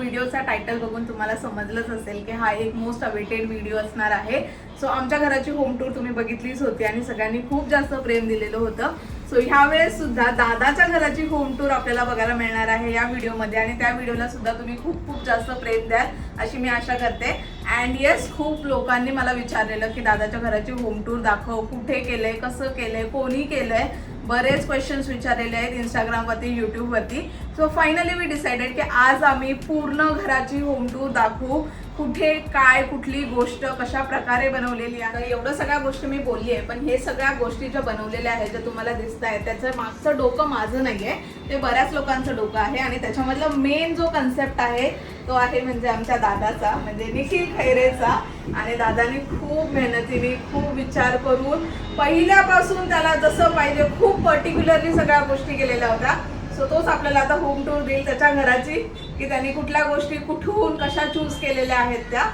व्हिडिओचा title बघून तुम्हाला समजलंच असेल की हा एक मोस्ट अवेटेड व्हिडिओ असणार आहे. सो आमच्या घराची होम टूर तुम्ही बघितलीच होती आणि सगळ्यांनी खूप जास्त प्रेम दिलेलं होतं. सो ह्यावेळेस सुद्धा दादाच्या घराची होम टूर आपल्याला बघायला मिळणार आहे या व्हिडिओमध्ये आणि त्या व्हिडिओला सुद्धा तुम्ही खूप खूप जास्त प्रेम द्याल अशी मी आशा करते. अँड येस, खूप लोकांनी मला विचारलेलं की दादाच्या घराची होम टूर दाखव, कुठे केलंय, कसं केलंय, कोणी केलंय, बरेच क्वेश्चन्स विचारलेले आहेत इंस्टाग्रामवरती, यूट्यूबवरती. सो फायनली मी डिसाइडेड की आज आम्ही पूर्ण घराची होम टूर दाखवू, कुठे काय कुठली गोष्ट कशा प्रकारे बनवलेली आहे. एवढं सगळ्या गोष्टी मी बोलली आहे, पण हे सगळ्या गोष्टी ज्या बनवलेल्या आहेत, ज्या तुम्हाला दिसत आहेत, त्याचं मागचं डोकं माझं नाही आहे, ते बऱ्याच लोकांचं डोकं आहे. आणि त्याच्यामधलं मेन जो कन्सेप्ट आहे तो आहे म्हणजे आमच्या दादाचा, म्हणजे निखिल खैरेचा. आणि दादाने खूप मेहनतीने, खूप विचार करून पहिल्यापासून त्याला जसं पाहिजे खूप पर्टिक्युलरली सगळ्या गोष्टी केलेल्या होत्या. सो तोच आपल्याला आता होम टूर देईल त्याच्या घराची, की त्यांनी कुठल्या गोष्टी कुठून कशा चूज केलेल्या आहेत त्या.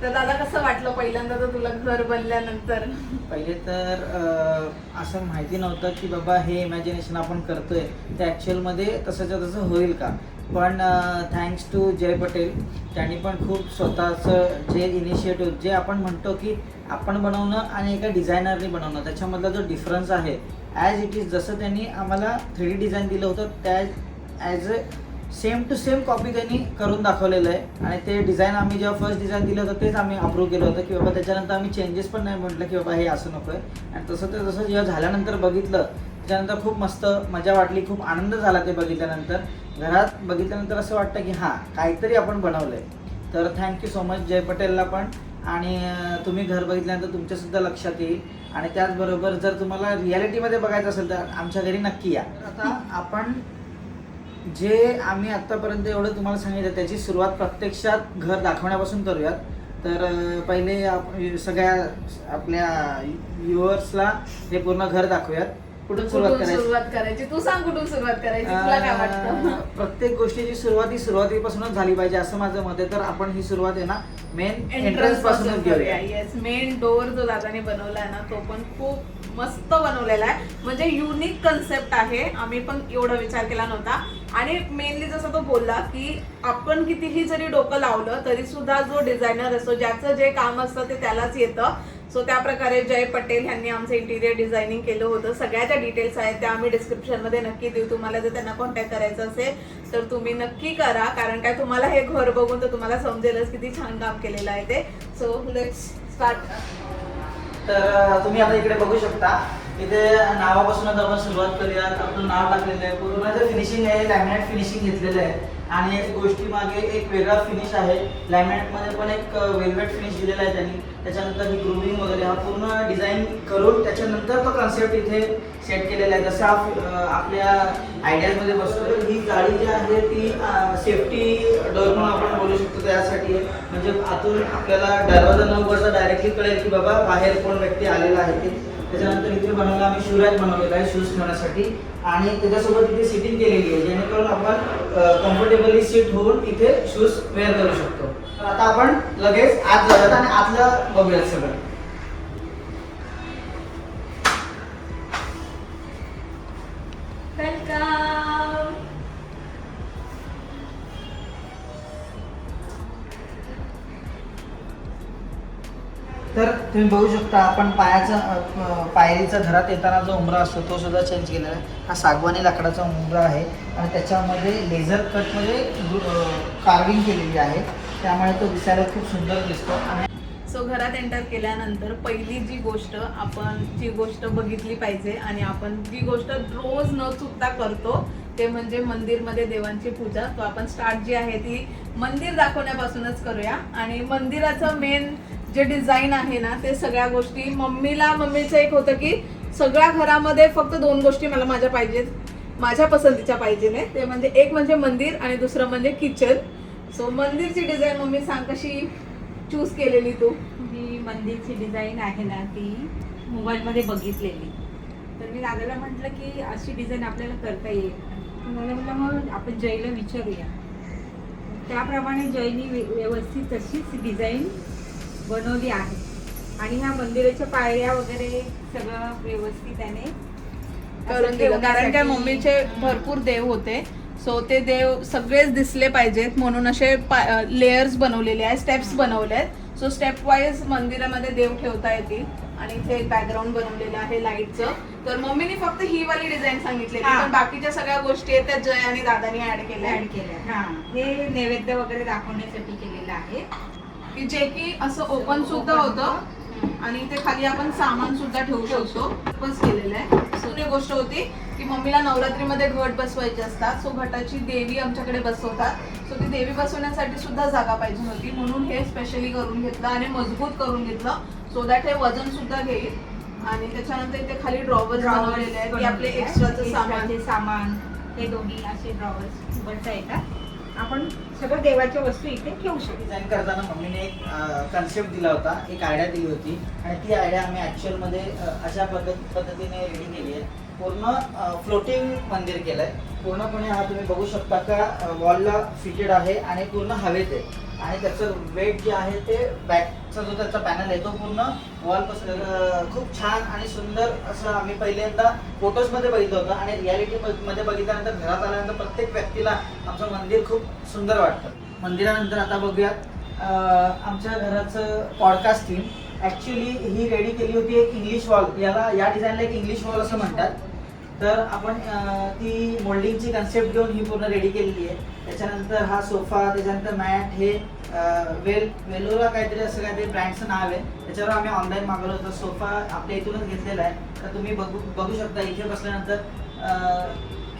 तर दादा कसं वाटलं पहिल्यांदा तर तुला घर बनल्यानंतर? पहिले तर असं माहिती नव्हतं की बाबा हे इमॅजिनेशन आपण करतोय ते ॲक्च्युअलमध्ये तसंच्या तसं होईल का. पण थँक्स टू जय पटेल, त्यांनी पण खूप स्वतःचं जे इनिशिएटिव्ह, जे आपण म्हणतो की आपण बनवणं आणि एका डिझायनरने बनवणं, त्याच्यामधला जो डिफरन्स आहे ॲज इट इज, जसं त्यांनी आम्हाला 3D डिझाईन दिलं होतं त्या as a same to same copy त्यांनी करून दाखवलेलं आहे. आणि ते डिझाईन आम्ही जेव्हा फर्स्ट डिझाईन दिलं होतं तेच आम्ही अप्रूव्ह केलं होतं की बाबा, त्याच्यानंतर आम्ही चेंजेस पण नाही म्हटलं की बाबा हे असं नको आहे. आणि तसं ते जसं जेव्हा झाल्यानंतर बघितलं त्याच्यानंतर खूप मस्त मजा वाटली, खूप आनंद झाला ते बघितल्यानंतर. घरात बघितल्यानंतर असं वाटतं की हां, काहीतरी आपण बनवलं आहे. तर थँक्यू सो मच जय पटेलला पण. आणि तुम्ही घर बघितल्यानंतर तुमच्यासुद्धा लक्षात येईल. आणि त्याचबरोबर जर तुम्हाला रिॲलिटीमध्ये बघायचं असेल तर आमच्या घरी नक्की या. आता आपण जे आम्ही आत्तापर्यंत एवढं तुम्हाला सांगितलं त्याची सुरुवात प्रत्यक्षात घर दाखवण्यापासून करूयात. तर पहिले सगळ्या आपल्या व्ह्युअर्सला हे पूर्ण घर दाखवूयात. कुठून सुरुवात करायची? तू सांग कुठून सुरुवात करायची, तुला काय वाटतं? प्रत्येक गोष्टीची सुरुवात ही सुरुवातीपासूनच झाली पाहिजे असं माझं मत आहे. तर आपण ही सुरुवात आहे ना मेन एंट्रन्स पासूनच घेऊया. येस, मेन डोअर जो दादाने बनवलाय ना तो पण खूप मस्त बनवलेला आहे, म्हणजे युनिक कन्सेप्ट आहे. आम्ही पण एवढा विचार केला नव्हता. आणि मेनली जसं तो बोलला की आपण कितीही जरी डोकं लावलं तरी सुद्धा जो डिझायनर असतो, ज्याचं जे काम असतं ते त्यालाच येतं. सो त्या प्रकारे जय पटेल यांनी आमचं इंटिरियर डिझायनिंग केलं होतं. सगळ्या ज्या डिटेल्स आहेत त्या आम्ही डिस्क्रिप्शनमध्ये नक्की देऊ. तुम्हाला जर त्यांना कॉन्टॅक्ट करायचं असेल तर तुम्ही नक्की करा, कारण काय तुम्हाला हे घर बघून तर तुम्हाला समजेलच किती छान काम केलेलं आहे ते. So let's start. तर तुम्ही आता इकडे बघू शकता, इथे नावापासूनच आपण सुरुवात करूया. आपलं नाव टाकलेलं आहे, पूर्ण जे फिनिशिंग आहे लॅमिनेट फिनिशिंग घेतलेलं आहे. आणि गोष्टी मागे एक वेगळा फिनिश आहे. लॅमिनेटमध्ये पण एक वेलवेट फिनिश दिलेला आहे त्यांनी. त्याच्यानंतर ही ग्रूमिंग वगैरे हा पूर्ण डिझाईन करून त्याच्यानंतर तो कन्सेप्ट इथे सेट केलेला आहे. जसं आपल्या आयडियाजमध्ये बसतो. तर ही गाडी जी आहे ती सेफ्टी डोर म्हणून आपण बोलू शकतो त्यासाठी. म्हणजे आतून आपल्याला दरवाजा न उघडता डायरेक्टली कळेल की बाबा बाहेर कोण व्यक्ती आलेला आहे ते. त्याच्यानंतर इथे बनवला आम्ही शू रॅक बनवलेला आहे शूज ठेवण्यासाठी. आणि त्याच्यासोबत इथे सिटिंग केलेली आहे जेणेकरून आपण कम्फर्टेबली सीट होऊन इथे शूज वेअर करू शकतो. तर आता आपण लगेच आत जाऊयात आणि आतलं बघूयात सगळं. वेलकम. तर तुम्ही बघू शकता आपण पायरीचा घरात येताना जो उंबरा असतो तो सुद्धा चेंज केलेला आहे. हा सागवानी लाकडाचा उंबरा आहे आणि त्याच्यामध्ये लेझर कटमध्ये कार्विंग केलेली आहे, त्यामुळे तो दिसायला खूप सुंदर दिसतो. आणि सो घरात एंटर केल्यानंतर पहिली जी गोष्ट बघितली पाहिजे आणि आपण जी गोष्ट रोज न चुकता करतो ते म्हणजे मंदिरमध्ये देवांची पूजा. तो आपण स्टार्ट जी आहे ती मंदिर दाखवण्यापासूनच करूया. आणि मंदिराचं मेन जे डिझाईन आहे ना ते सगळ्या गोष्टी मम्मीचं एक होतं की सगळ्या घरामध्ये फक्त 2 गोष्टी मला माझ्या पसंतीच्या पाहिजे. ते म्हणजे एक म्हणजे मंदिर आणि दुसरं म्हणजे किचन. सो मंदिरची डिझाईन मम्मी सांग कशी चूज केलेली तू? ही मंदिरची डिझाईन आहे ना ती मोबाईलमध्ये बघितलेली. तर मी दादाला म्हटलं की अशी डिझाईन आपल्याला करता येईल. मला म्हटलं मग आपण जयला विचारूया. त्याप्रमाणे जयनी व्यवस्थित तशीच डिझाईन बनवली आहे. आणि ह्या मंदिराच्या पायऱ्या वगैरे सगळं व्यवस्थित त्याने करून दिलं, कारण काय मम्मीचे भरपूर देव होते. सो ते देव सगळेच दिसले पाहिजेत म्हणून असे लेयर्स बनवलेले आहेत, स्टेप्स बनवले आहेत. सो स्टेप वाईज मंदिरामध्ये देव ठेवता येतील. आणि इथे एक बॅकग्राऊंड बनवलेलं आहे लाईटचं. तर मम्मीने फक्त ही वाली डिझाईन सांगितलेली, हा. पण बाकीच्या सगळ्या गोष्टी आहेत त्या जय आणि दादानी ऍड केल्या ऍड केल्या. हा, हे नैवेद्य वगैरे दाखवण्यासाठी केलेलं आहे. की जे की असं ओपन सुद्धा होतं आणि इथे खाली आपण सामान सुद्धा ठेवू शकतो. ओपन केलेलं आहे. दुसरी गोष्ट होती की मम्मीला नवरात्रीमध्ये घट बसवायचे असतात. सो घटाची देवी आमच्याकडे बसवतात. सो ती देवी बसवण्यासाठी सुद्धा जागा पाहिजे होती म्हणून हे स्पेशली करून घेतलं आणि मजबूत करून घेतलं. सो दॅट हे वजन सुद्धा घेईल. आणि त्याच्यानंतर इथे खाली ड्रॉवर्स बनवलेले आहेत की आपले एक्स्ट्राचं सामान. हे दोन्ही असे ड्रॉवर्स उघडता येतात. आपण सगळं देवाच्या वस्तू इथे ठेवू शकतो. डिझाईन करताना मम्मीने एक कन्सेप्ट दिला होता, एक आयडिया दिली होती आणि ती आयडिया आम्ही ॲक्च्युअलमध्ये अशा पद्धतीने रेडी केली आहे. पूर्ण फ्लोटिंग मंदिर केलं आहे. पूर्णपणे हा तुम्ही बघू शकता का वॉलला फिटेड आहे आणि पूर्ण हवेत आहे. आणि त्याचं वेट जे आहे ते बॅकचा जो त्याचा पॅनल आहे तो पूर्ण वॉलपासून खूप छान आणि सुंदर असं आम्ही पहिल्यांदा फोटोजमध्ये बघितलं होतं आणि रियालिटीमध्ये बघितल्यानंतर घरात आल्यानंतर प्रत्येक व्यक्तीला आमचं मंदिर खूप सुंदर वाटतं. मंदिरानंतर आता बघूयात आमच्या घराचं पॉडकास्ट थीम. ॲक्च्युली ही रेडी केली होती एक इंग्लिश वॉल. या डिझाईनला एक इंग्लिश वॉल असं म्हणतात. तर आपण ती मोल्डिंगची कन्सेप्ट घेऊन ही पूर्ण रेडी केलेली आहे. त्याच्यानंतर हा सोफा, त्याच्यानंतर मॅट, हे वेलोरा काहीतरी असं काहीतरी ब्रँडचं नाव आहे. त्याच्यावर आम्ही ऑनलाईन मागवलं होतं. सोफा आपल्या इथूनच घेतलेला आहे. तर तुम्ही बघू शकता इथे बसल्यानंतर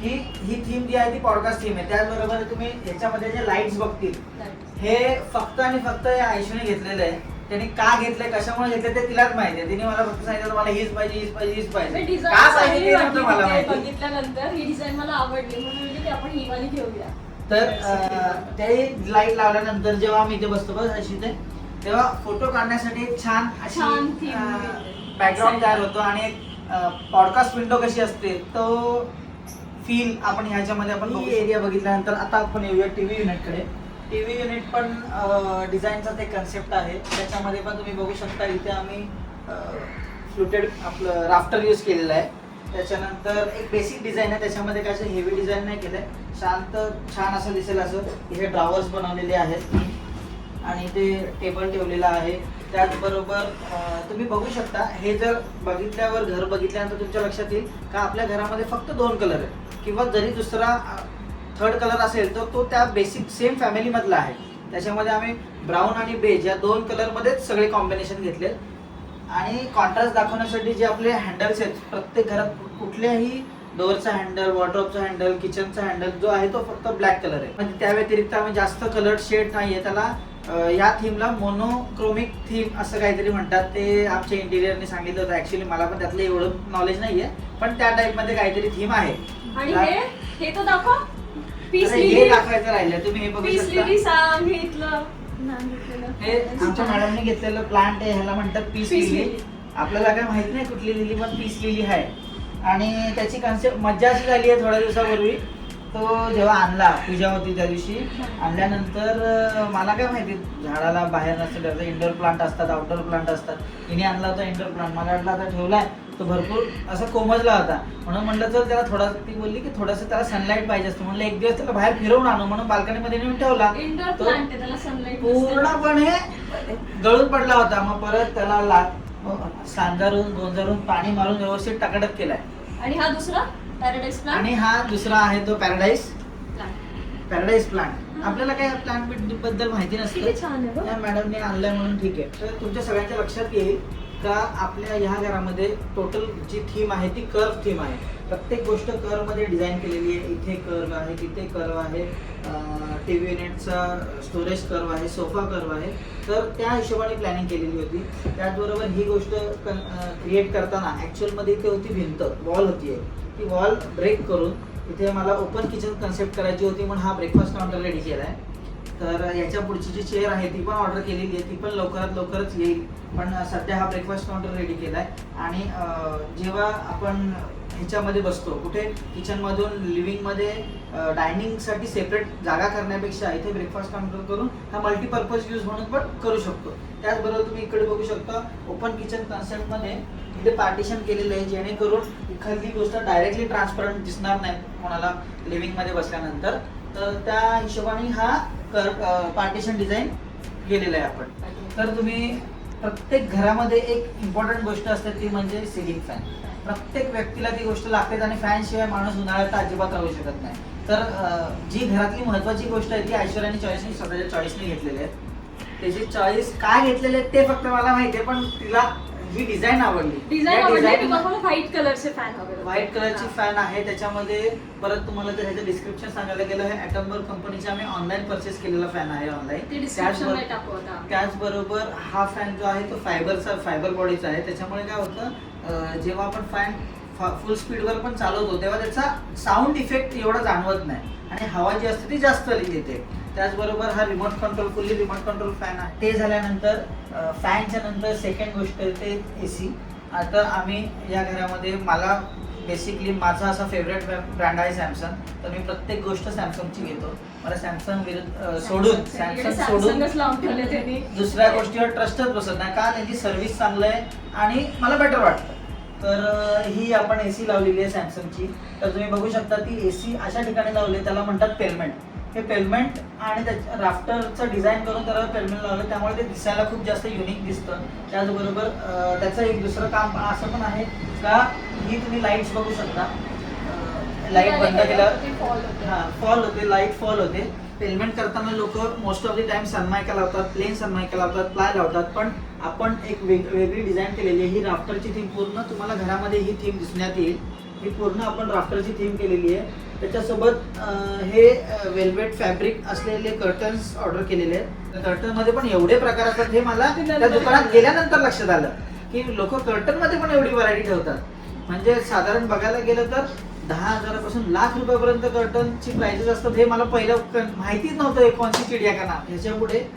ही थीम जी आहे ती पॉडकास्ट थीम आहे. त्याचबरोबर तुम्ही याच्यामध्ये जे लाईट्स बघतील हे फक्त आणि फक्त या आयुष्याने घेतलेलं आहे. त्याने का घेतलंय, कशामुळे घेतलंय ते तिलाच माहिती आहे. तिने मला फक्त सांगितलं मला हीच पाहिजे, हीच पाहिजे, हीच पाहिजे. का पाहिजे ते नव्हतं मला माहिती. बघितल्यानंतर ही डिझाईन मला आवडली म्हणून म्हणजे की आपण ही वाली घेऊया. तर ते लाईट लावल्यानंतर जेव्हा आम्ही इथे बसतो बस अशी ते, तेव्हा फोटो काढण्यासाठी एक छान छान अशी theme बॅकग्राऊंड तयार होतो आणि एक पॉडकास्ट विंडो कशी असते तो फील आपण ह्याच्यामध्ये आपण एरिया बघितल्यानंतर आता आपण येऊया टीव्ही युनिटकडे. टीव्ही युनिट पण डिझाईनचा ते कन्सेप्ट आहे. त्याच्यामध्ये पण तुम्ही बघू शकता इथे आम्ही फ्लुटेड आपलं राफ्टर यूज केलेलं आहे. त्याच्यानंतर एक बेसिक डिझाईन आहे, त्याच्यामध्ये काय हेवी डिझाईन नाही केलंय. शांत छान असं दिसेल असं इथे ड्रॉवर्स बनवलेले आहेत आणि ते टेबल ठेवलेला आहे. त्याचबरोबर तुम्ही बघू शकता हे जर बघितल्यावर घर बघितल्यानंतर तुमच्या लक्षात येईल का आपल्या घरामध्ये फक्त 2 कलर आहेत किंवा जरी दुसरा थर्ड कलर असेल तर तो त्या बेसिक सेम फॅमिलीमधला आहे. त्याच्यामध्ये आम्ही ब्राऊन आणि बेज या 2 कलरमध्येच सगळे कॉम्बिनेशन घेतले. आणि कॉन्ट्रास्ट दाखवण्यासाठी जे आपले हँडल्स आहेत प्रत्येक घरात कुठल्याही डोअरचा हँडल, वॉर्डरोबचा हँडल, किचनचा हँडल जो आहे तो फक्त ब्लॅक कलर आहे. म्हणजे त्या व्यतिरिक्त आम्ही जास्त कलर शेड नाही आहे. त्याला या थीमला मोनोक्रोमिक थीम असं काहीतरी म्हणतात. ते आमच्या इंटिरियरने सांगितलं होतं. ॲक्च्युली मला पण त्यातलं एवढं नॉलेज नाही आहे पण त्या टाईपमध्ये काहीतरी थीम आहे. आणि हे तो दाखव. पीस हे लिली दाखवायचं राहिलं. तुम्ही हे बघू पीस शकता. लिली सांगितलं नाही घेतलेलं. हे आमच्या मॅडमने घेतलेलं प्लांट आहे. ह्याला म्हणतात पीस लिली. आपल्याला काय माहित नाही कुठली लिली पण पीस लिली आहे. आणि त्याची कन्सेप्ट मज्जा अशी झाली आहे थोड्या दिवसापूर्वी तो जेव्हा आणला पूजा होती त्या दिवशी आणल्यानंतर मला काय माहिती झाडाला बाहेर नसतं त्याचा इंडोर प्लांट असतात, आउटडोर प्लांट असतात. हिने आणला होता इंडोर प्लांट. मला वाटलं आता ठेवलाय तो भरपूर असा कोमजला होता म्हणून म्हटलं तर त्याला थोडा ती बोलली की थोडंसं त्याला सनलाईट पाहिजे असतं. म्हणलं एक दिवस त्याला बाहेर फिरवून आणू म्हणून बाल्कनीमध्ये नेऊन ठेवला. इंडोर प्लांट आहे त्याला सनलाईट पूर्णपणे गळून पडला होता. मग परत त्याला सांजारून गोंजारून पाणी मारून व्यवस्थित टाकडक केलाय. आणि हा दुसरा पॅराडाइज प्लांट. आणि हा दुसरा आहे तो पॅराडाइज प्लांट. प्लांट. आपल्याला काय प्लांट बद्दल माहिती किती नसतं. छान आहे त्या मॅडमने आणलाय म्हणून ठीक आहे. तर तुमच्या सगळ्यांच्या लक्षात येईल का आपल्या ह्या घरामध्ये टोटल जी थीम आहे ती कर्व थीम आहे. प्रत्येक गोष्ट कर्व मध्ये डिझाईन केलेली आहे. इथे कर्व आहे, तिथे कर्व आहे, टीव्ही युनिटचा स्टोरेज कर्व आहे, सोफा कर्व आहे. तर त्या हिशोबाने प्लॅनिंग केलेली होती. त्याचबरोबर ही गोष्ट क्रिएट करताना ॲक्च्युअलमध्ये इथे होती भिंत, वॉल होती. ती वॉल ब्रेक करून इथे मला ओपन किचन कन्सेप्ट करायची होती म्हणून हा ब्रेकफास्ट काउंटर रेडी केला आहे. तर याच्या पुढची जी चेअर आहे ती पण ऑर्डर केलेली आहे. ती पण लवकरच येईल. पण सध्या हा ब्रेकफास्ट काउंटर रेडी केला आहे. आणि जेव्हा आपण ह्याच्यामध्ये बसतो. कुठे किचनमधून लिव्हिंगमध्ये डायनिंगसाठी सेपरेट जागा करण्यापेक्षा इथे ब्रेकफास्ट काउंटर करून हा मल्टीपर्पज यूज म्हणून पण करू शकतो. त्याचबरोबर तुम्ही इकडे बघू शकता ओपन किचन कन्सेप्टमध्ये इथे पार्टिशन केलेलं आहे, जेणेकरून एखादी गोष्ट डायरेक्टली ट्रान्सपरंट दिसणार नाही कोणाला लिव्हिंगमध्ये बसल्यानंतर. तर त्या हिशोबाने हा पार्टिशन डिझाईन केलेलं आहे आपण. तर तुम्ही प्रत्येक घरामध्ये एक इम्पॉर्टंट गोष्ट असते ती म्हणजे सिलिंग फॅन. प्रत्येक व्यक्तीला ती गोष्ट लागते आणि फॅन शिवाय माणूस उन्हाळ्यात अजिबात राहू शकत नाही. तर जी घरातली महत्वाची गोष्ट आहे ती ऐश्वर्याने चॉईसने स्वतःच्या चॉईसने घेतलेली आहे. त्याची चॉईस काय घेतलेले आहे ते फक्त मला माहिती आहे, पण तिला ही डिझाईन आवडली. डिझाईन आवडली. मला व्हाईट कलरचे फॅन हवे. व्हाईट कलरची फॅन आहे. त्याच्यामध्ये परत तुम्हाला जर ह्याचं डिस्क्रिप्शन सांगायला गेलं हे ॲटमबर्ग कंपनीचा आम्ही ऑनलाईन परचेस केलेला फॅन आहे ते ऑनलाईन. डिस्क्रिप्शनमध्ये टाकू आता. त्याचबरोबर हा फॅन जो आहे तो फायबर बॉडीचा आहे. त्याच्यामुळे काय होतं जेव्हा आपण फॅन फुल स्पीडवर पण चालवतो तेव्हा त्याचा साऊंड इफेक्ट एवढा जाणवत नाही आणि हवा जी असते ती जास्त येते. त्याचबरोबर हा remote control fully remote control fan आहे. ते झाल्यानंतर फॅनच्या नंतर सेकंड गोष्ट ते AC. आता आम्ही या घरामध्ये मला बेसिकली माझा असा फेवरेट ब्रँड आहे सॅमसंग. तर मी प्रत्येक गोष्ट सॅमसंगची घेतो. मला सॅमसंग सोडून सॅमसंगच लावून ठेवले त्यांनी. दुसऱ्या गोष्टीवर ट्रस्टच बसत नाही का त्यांची सर्व्हिस चांगलं आहे आणि मला बेटर वाटतं. तर ही आपण AC लावलेली आहे सॅमसंगची. तर तुम्ही बघू शकता ती AC अशा ठिकाणी लावली त्याला म्हणतात पेलमेंट. हे पेलमेंट आणि त्याच्या राफ्टरचं डिझाईन करून त्याला पेलमेंट लावलं त्यामुळे ते दिसायला खूप जास्त युनिक दिसतं. त्याचबरोबर त्याचं एक दुसरं काम असं पण आहे का ही तुम्ही लाईट्स बघू शकता. लाईट बंद केल्यावर हां फॉल होते, लाईट फॉल होते. पेलमेंट करताना लोक most of the time Sunmica लावतात, प्लेन सनमायका लावतात, प्लाय लावतात. पण आपण एक वेगळी डिझाईन केलेली आहे. ही राफ्टरची थीम पूर्ण तुम्हाला घरामध्ये ही थीम दिसण्यात येईल. ही पूर्ण आपण राफ्टरची थीम केलेली आहे. त्याच्यासोबत हे वेल्वेट फॅब्रिक असलेले कर्टन्स ऑर्डर केलेले आहेत. कर्टनमध्ये पण एवढे प्रकार असतात हे मला त्या दुकानात गेल्यानंतर लक्षात आलं की लोक कर्टनमध्ये पण एवढी व्हरायटी ठेवतात. म्हणजे साधारण बघायला गेलं तर 10,000 लाख रुपयापर्यंत कर्टनची प्राइसेस असतात. हे मला पहिलं माहितीच नव्हतं कोणती चिडिया का नाव. ह्याच्यापुढे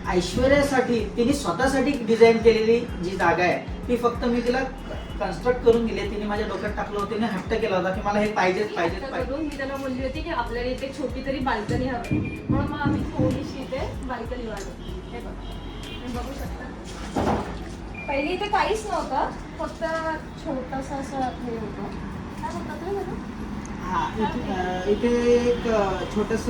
ऐश्वर्यासाठी तिने स्वतःसाठी डिझाईन केलेली जी जागा आहे ती फक्त मी तिला कन्स्ट्रक्ट करून दिली. तिने माझ्या डोक्यात टाकलं होतं, तिने हट्ट केला होता की मला हे पाहिजेच. मी त्याला बोलली होती की आपल्याला इथे छोटी तरी बाल्कनी हवी म्हणून मग आम्ही थोडीशी इथे बाल्कनी वाढवली. हे बघा तुम्ही बघू शकता. पहिली इथे काहीच नव्हतं, फक्त छोटंसं असं हे होतं. काय म्हणतात तुम्ही बघा. इथे एक छोटस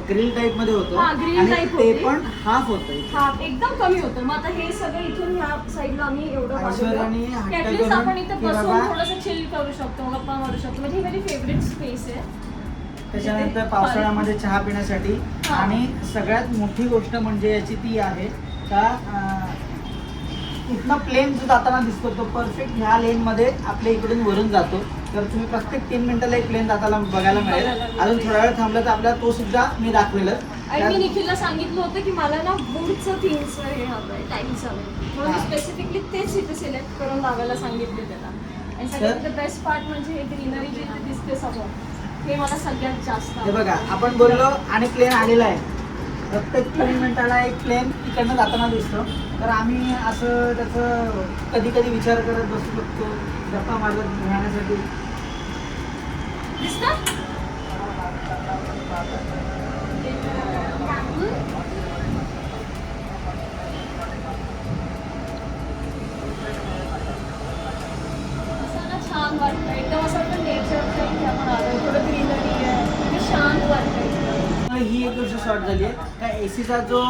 ग्रिल टाइप मध्ये होतं. हा, grill आणि type ते होती. पण हाफ होतं. हा एकदम कमी होतं. मग आता हे सगळं इथून ह्या साईडला आम्ही एवढं ऐश्वर्याने हट्ट ऍटलीस्ट करून आपण इथे की बसून बाबा- थोडंसं चिल करू शकतो, गप्पा मारू शकतो. म्हणजे ही माझी फेवरेट स्पेस आहे. त्याच्यानंतर पावसाळ्यामध्ये चहा पिण्यासाठी. हा. आणि सगळ्यात मोठी गोष्ट म्हणजे याची ती आहे का इथनं प्लेन जो जाताना दिसतो तो परफेक्ट ह्या लेन मध्ये आपल्या इकडून वरून जातो. तर तुम्ही प्रत्येक 3 मिनिटाला एक प्लेन जाताना बघायला मिळेल. अजून थोडा वेळ थांबलं तर आपल्याला तो सुद्धा मी दाखवेलच. आणि मी निखिलला सांगितलं होतं की मला ना वूडचं थीमचं हे हवंय, टाईम्स हवंय, म्हणून मी स्पेसिफिकली तेच इथे सिलेक्ट करून लावायला सांगितले त्याला. आणि सगळ्यात बेस्ट पार्ट म्हणजे हे ग्रीनरी जे इथे दिसते समोर, हे मला सगळ्यात जास्त हे बघा आपण बोललो आणि प्लेन आलेला आहे. प्रत्येक 3 मिनिटाला एक प्लेन इकडनं जाताना दिसतो. तर आम्ही असं त्याचं कधी कधी विचार करत बसू शकतो गप्पा मारत राहण्यासाठी. दिसतं? असं ना छान वाटतं एकदम. असं वाटतं नेचरच्या इथे आपण आलो, थोडं ग्रीनरी आहे आणि शांत वाटतं. ही एक गोष्ट शॉर्ट झाली आहे का एसीचा जो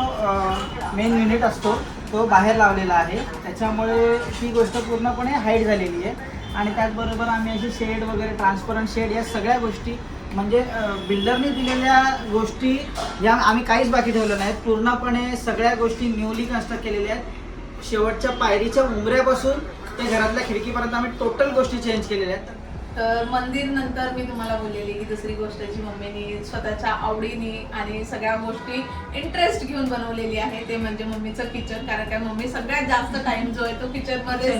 मेन युनिट असतो तो बाहेर लावलेला आहे. त्याच्यामुळे ही गोष्ट पूर्णपणे हाईड झालेली आहे. आणि त्याचबरोबर आम्ही अशी शेड वगैरे ट्रान्सपरंट शेड या सगळ्या गोष्टी म्हणजे बिल्डरने दिलेल्या गोष्टी या आम्ही काहीच बाकी ठेवलं नाही. पूर्णपणे सगळ्या गोष्टी न्यूली कन्स्ट्रक्ट केलेल्या आहेत. शेवटच्या पायरीच्या उंबऱ्यापासून ते घरातल्या खिडकीपर्यंत आम्ही टोटल गोष्टी चेंज केलेल्या आहेत. तर मंदिर नंतर मी तुम्हाला बोललेली की दुसरी गोष्ट जी मम्मीनी स्वतःच्या आवडीने आणि सगळ्या गोष्टी इंटरेस्ट घेऊन बनवलेली आहे ते म्हणजे मम्मीचं किचन. कारण काय मम्मी सगळ्यात जास्त टाइम जो आहे तो किचन मध्ये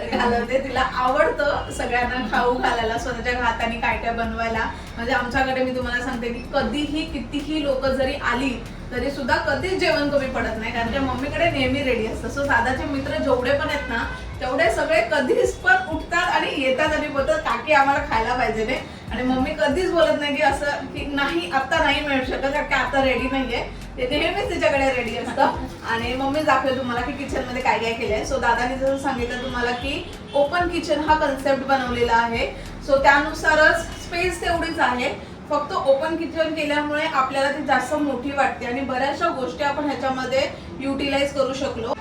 घालवते. तिला आवडतं सगळ्यांना खाऊ घालायला, स्वतःच्या हाताने काय काय बनवायला. म्हणजे आमच्याकडे मी तुम्हाला सांगते की कधीही कितीही लोक जरी आली तरी सुद्धा कधीच जेवण कमी पडत नाही, कारण की मम्मीकडे नेहमी रेडी असतं. सो दादाचे मित्र जेवढे पण आहेत ना तेवढे सगळे कधीच पण उठतात आणि येतात आणि बोलतात काकी आम्हाला खायला पाहिजे नाही. आणि मम्मी कधीच बोलत नाही की असं की नाही आता नाही मिळू शकत कारण की आता रेडी नाहीये. ते नेहमीच तिच्याकडे रेडी असतं. आणि मम्मी दाखवेल तुम्हाला की किचन मध्ये काय काय केलंय. सो दादाने जसं सांगितलं तुम्हाला की ओपन किचन हा कन्सेप्ट बनवलेला आहे. सो त्यानुसारच स्पेस तेवढीच आहे. फक्त ओपन किचन केल्यामुळे आपल्याला ती जास्त मोठी वाटते आणि बऱ्याचशा गोष्टी आपण ह्याच्यामध्ये युटिलाइज करू शकलो.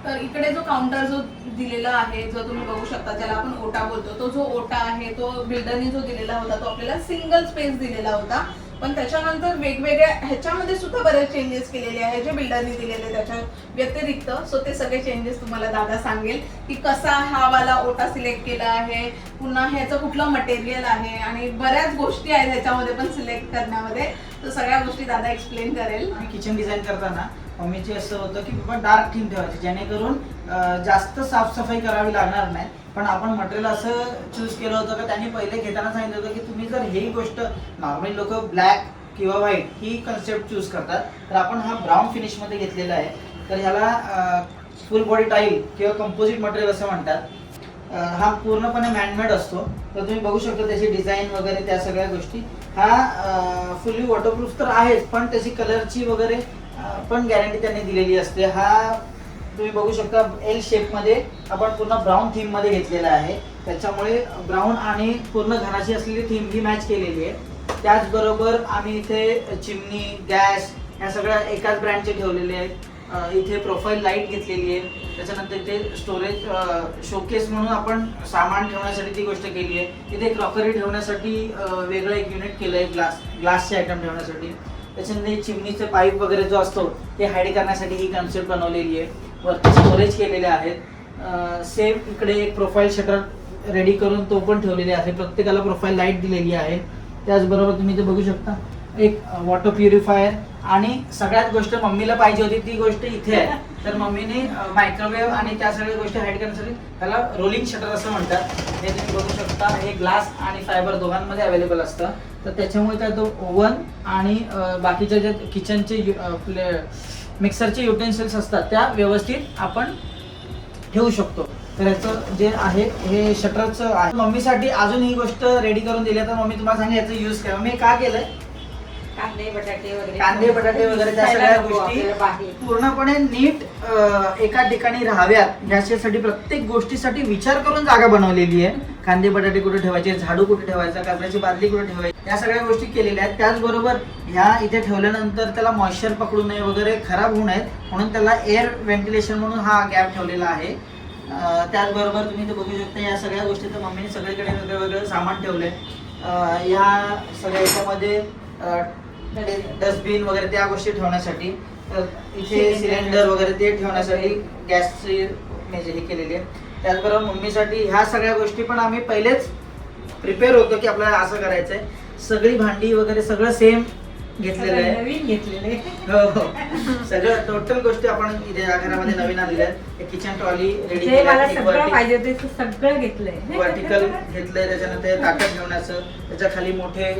तर इकडे जो काउंटर जो दिलेला आहे जो तुम्ही बघू शकता ज्याला आपण ओटा बोलतो तो जो ओटा आहे तो बिल्डरने जो दिलेला होता तो आपल्याला सिंगल स्पेस दिलेला होता. पण त्याच्यानंतर वेगवेगळ्या ह्याच्यामध्ये सुद्धा बरेच चेंजेस केलेले आहेत जे बिल्डरने दिलेले त्याच्या व्यतिरिक्त. सो ते सगळे चेंजेस तुम्हाला दादा सांगेल की कसा हा वाला ओटा सिलेक्ट केला आहे, पुन्हा ह्याचं कुठलं मटेरियल आहे आणि बऱ्याच गोष्टी आहेत ह्याच्यामध्ये पण सिलेक्ट करण्यामध्ये. तर सगळ्या गोष्टी दादा एक्सप्लेन करेल. किचन डिझाईन करताना मम्मीचे असं होतं की बाबा डार्क थीम ठेवायची जेणेकरून जास्त साफसफाई करावी लागणार नाही. पण आपण मटेरियल असं चूज केलं होतं का त्यांनी पहिले घेताना सांगितलं होतं की तुम्ही जर ही गोष्ट नॉर्मली लोक ब्लॅक किंवा व्हाईट ही कन्सेप्ट चूज करतात तर आपण हा ब्राऊन फिनिशमध्ये घेतलेला आहे. तर ह्याला फुल बॉडी टाईल किंवा कंपोजिट मटेरियल असं म्हणतात. हा पूर्णपणे मॅनमेड असतो. तर तुम्ही बघू शकता त्याची डिझाईन वगैरे त्या सगळ्या गोष्टी. हा फुल्ली वॉटरप्रूफ तर आहेच पण त्याची कलरची वगैरे पण गॅरंटी त्यांनी दिलेली असते. हा तुम्ही बघू शकता एल शेपमध्ये आपण पूर्ण ब्राऊन थीममध्ये घेतलेला आहे. त्याच्यामुळे ब्राऊन आणि पूर्ण घराची असलेली थीम ही मॅच केलेली आहे. त्याचबरोबर आम्ही इथे चिमणी गॅस ह्या सगळ्या एकाच ब्रँडचे ठेवलेले आहेत. इथे प्रोफाईल लाईट घेतलेली आहे. त्याच्यानंतर इथे स्टोरेज शोकेस म्हणून आपण सामान ठेवण्यासाठी ती गोष्ट केली आहे. इथे क्रॉकरी ठेवण्यासाठी वेगळं एक युनिट केलं आहे ग्लासचे आयटम ठेवण्यासाठी. त्याच्यानंतर चिमणीचे पाईप वगैरे जो असतो ते हाईड करण्यासाठी ही कन्सेप्ट बनवलेली आहे. वरती स्टोरेज केलेले आहेत. सेम इकडे एक प्रोफाईल शटर रेडी करून तो पण ठेवलेला आहे. प्रत्येकाला प्रोफाईल लाईट दिलेली आहे. त्याचबरोबर तुम्ही इथे बघू शकता एक वॉटर प्युरिफायर आणि सगळ्यात गोष्ट मम्मीला पाहिजे होती ती गोष्ट इथे आहे. तर मम्मीने मायक्रोवेव्ह आणि त्या सगळ्या गोष्टी हाईड करण्यासाठी त्याला रोलिंग शटर असं म्हणतात. हे तुम्ही बघू शकता हे ग्लास आणि फायबर दोघांमध्ये अवेलेबल असतं. तर त्याच्यामुळे काय तो ओव्हन आणि बाकीच्या ज्या किचनचे मिक्सरचे युटेन्सिल्स असतात त्या व्यवस्थित आपण ठेवू शकतो. तर याचं जे आहे हे शटरचं आहे. मम्मीसाठी अजून ही गोष्ट रेडी करून दिली तर मम्मी तुम्हाला सांगा याचं यूज करा. मी का केलंय कांदे बटाटे वगैरे त्या सगळ्या गोष्टी पूर्णपणे नीट एका ठिकाणी राहाव्यात याच्यासाठी प्रत्येक गोष्टीसाठी विचार करून जागा बनवलेली आहे. कांदे बटाटे कुठे ठेवायचे, झाडू कुठे ठेवायचा, कचऱ्याची बादली कुठे ठेवायची या सगळ्या गोष्टी केलेल्या आहेत. त्याचबरोबर ह्या इथे ठेवल्यानंतर त्याला मॉइश्चर पकडू नये वगैरे खराब होऊ नयेत म्हणून त्याला एअर व्हेंटिलेशन म्हणून हा गॅप ठेवलेला आहे. त्याचबरोबर तुम्ही इथे बघू शकता या सगळ्या गोष्टी तर मम्मीने सगळीकडे वेगळं सामान ठेवलंय. या सगळ्या याच्यामध्ये डस्टबिन वगैरे त्या गोष्टी ठेवण्यासाठी. तर इथे सिलेंडर वगैरे ते ठेवण्यासाठी गॅसची हे केलेली आहे. त्याचबरोबर मम्मीसाठी ह्या सगळ्या गोष्टी पण आम्ही पहिलेच प्रिपेअर होतो की आपल्याला असं करायचंय. सगळी भांडी वगैरे सगळं सेम घेतलेलं आहे. नवीन घेतलेले हो सगळं टोटल गोष्टी आपण इथे या घरामध्ये नवीन आलेल्या आहेत. किचन ट्रॉली रेडी जे मला सगळं पाहिजे ते सगळं घेतलंय. वर्टिकल घेतलंय. त्याच्यानंतर ताटं ठेवण्याचं, त्याच्या खाली मोठे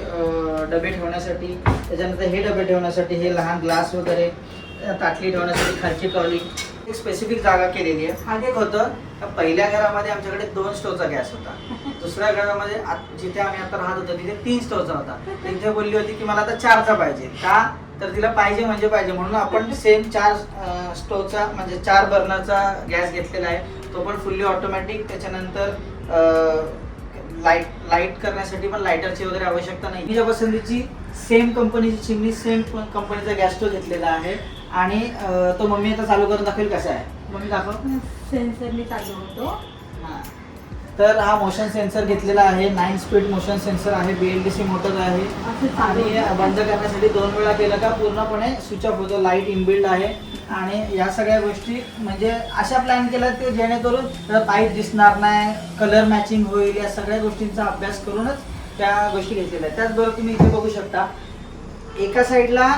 डबे ठेवण्यासाठी, त्याच्यानंतर हे डबे ठेवण्यासाठी, हे लहान ग्लास वगैरे ताटली ठेवण्यासाठी खालची ट्रॉली एक स्पेसिफिक जागा केलेली आहे. आणि एक होतं पहिल्या घरामध्ये आमच्याकडे 2 स्टोवचा गॅस होता. दुसऱ्या घरामध्ये जिथे आम्ही आता राहत होतो तिथे 3 स्टोवचा होता. तिथे बोलली होती की मला आता 4चा पाहिजे. का तर तिला पाहिजे म्हणजे पाहिजे म्हणून आपण सेम 4 स्टोवचा म्हणजे 4 बर्नरचा गॅस घेतलेला आहे. तो पण फुल्ली ऑटोमॅटिक. त्याच्यानंतर लाईट करण्यासाठी पण लायटरची वगैरे आवश्यकता नाही. माझ्या पसंतीची सेम कंपनीची चिमणी सेम कंपनीचा गॅस स्टोव घेतलेला आहे. आणि तो मम्मी आता चालू करून दाखवेल कसा आहे. मम्मी दाखव. सेन्सरनी चालू होतो. तर हा मोशन सेन्सर घेतलेला आहे. 9 स्पीड मोशन सेन्सर आहे. BLDC मोटर आहे. आणि बंद करण्यासाठी 2 वेळा केलं का पूर्णपणे स्विच ऑफ होतो. लाईट इनबिल्ड आहे. आणि या सगळ्या गोष्टी म्हणजे अशा प्लॅन केल्या की जेणेकरून पाईप दिसणार नाही, कलर मॅचिंग होईल. या सगळ्या गोष्टींचा अभ्यास करूनच त्या गोष्टी घेतलेल्या आहेत. त्याचबरोबर तुम्ही इथे बघू शकता एका साईडला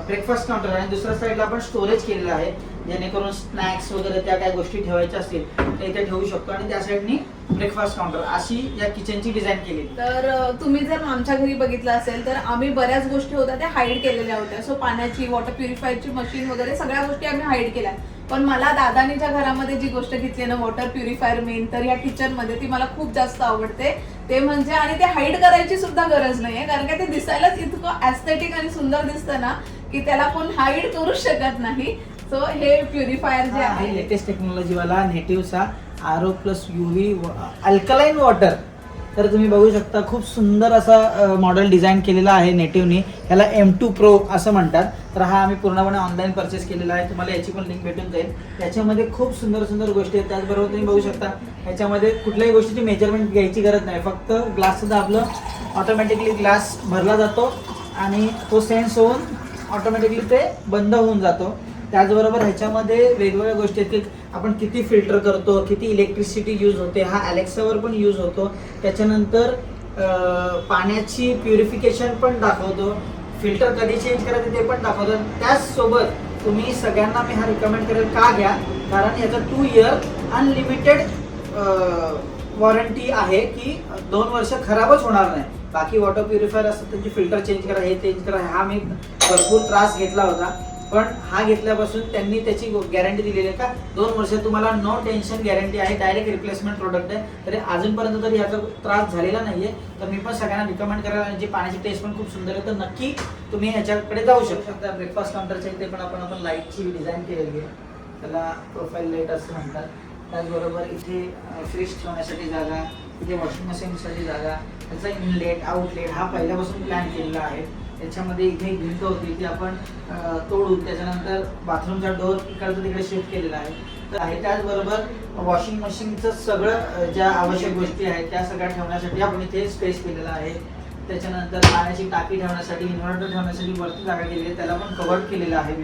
ब्रेकफास्ट काउंटर आणि दुसऱ्या साईडला आपण स्टोरेज केलेलं आहे जेणेकरून स्नॅक्स वगैरे त्या काय गोष्टी ठेवायच्या असतील तर इथे ठेवू शकतो. आणि त्या साईडनी ब्रेकफास्ट काउंटर अशी या किचनची डिझाईन केली. तर तुम्ही जर आमच्या घरी बघितलं असेल तर आम्ही बऱ्याच गोष्टी होत्या त्या हाईड केलेल्या होत्या. सो पाण्याची वॉटर प्युरिफायरची मशीन वगैरे सगळ्या गोष्टी आम्ही हाईड केल्या. पण मला दादानीच्या घरामध्ये जी गोष्ट घेतली ना वॉटर प्युरिफायर मेन तर या किचन मध्ये ती मला खूप जास्त आवडते. ते म्हणजे आणि ते हाईड करायची सुद्धा गरज नाहीये कारण का ते दिसायलाच इतकं ऍस्थेटिक आणि सुंदर दिसतं ना की त्याला कोण हाईड करू शकत नाही. सो हे प्युरिफायर जे आहे लेटेस्ट टेक्नॉलॉजी वाला नेटिव्हचा RO plus UV alkaline water. तर तुम्ही बघू शकता खूप सुंदर असा मॉडेल डिझाईन केलेला आहे नेटिव्हनी. याला M2 Pro असं म्हणतात. तर हा आम्ही पूर्णपणे ऑनलाईन परचेस केलेला आहे. तुम्हाला याची पण लिंक भेटून जाईल. याच्यामध्ये खूप सुंदर सुंदर गोष्टी आहेत. त्याचबरोबर तुम्ही बघू शकता याच्यामध्ये कुठल्याही गोष्टीची मेजरमेंट घ्यायची गरज नाही. फक्त ग्लासचं दाबलं ऑटोमॅटिकली ग्लास भरला जातो आणि तो सेन्स होऊन ऑटोमॅटिकली ते बंद होऊन जातो. त्याचबरोबर ह्याच्यामध्ये वेगवेगळ्या गोष्टी आहेत की आपण किती फिल्टर करतो, किती इलेक्ट्रिसिटी यूज होते, हा अलेक्सावर पण यूज होतो. त्याच्यानंतर पाण्याची प्युरिफिकेशन पण दाखवतो, फिल्टर कधी चेंज करायचं ते पण दाखवतो. त्याचसोबत तुम्ही सगळ्यांना मी हा रिकमेंड करेल का घ्या, कारण याचा 2 इयर अनलिमिटेड वॉरंटी आहे की 2 वर्ष खराबच होणार नाही. बाकी वॉटर प्युरिफायर असतात त्यांची फिल्टर चेंज करा, हे चेंज करा, हा मी भरपूर त्रास घेतला होता. पण हा घेतल्यापासून त्यांनी त्याची गॅरंटी दिलेली आहे का 2 वर्ष तुम्हाला नो टेन्शन गॅरंटी आहे. डायरेक्ट रिप्लेसमेंट प्रोडक्ट आहे. तरी अजूनपर्यंत तरी याचा त्रास झालेला नाहीये. तर मी पण सगळ्यांना रिकमेंड करेल. आणि जी पाण्याची टेस्ट पण खूप सुंदर आहे. तर नक्की तुम्ही ह्याच्याकडे जाऊ शकता. ब्रेकफास्ट काउंटरच्या इथे पण आपण लाईटची डिझाईन केलेली आहे. त्याला प्रोफाईल लाईट असं म्हणतात. त्याचबरोबर इथे फ्रीज ठेवण्यासाठी जागा, इथे वॉशिंग मशीनसाठी जागा, त्याचा इनलेट आउटलेट हा पहिल्यापासून प्लॅन केलेला आहे. त्याच्यामध्ये इथे एक भिंत होती ती आपण तोडून त्याच्यानंतर बाथरूमचा डोर इकडचं तिकडे शिफ्ट केलेला आहे. तर आहे त्याचबरोबर वॉशिंग मशीनचं सगळं ज्या आवश्यक गोष्टी आहेत त्या सगळ्या ठेवण्यासाठी आपण इथे स्पेस केलेला आहे. त्याच्यानंतर पाण्याची टाकी ठेवण्यासाठी, इन्व्हर्टर ठेवण्यासाठी वरती जागा केलेली आहे, त्याला पण कव्हर केलेलं आहे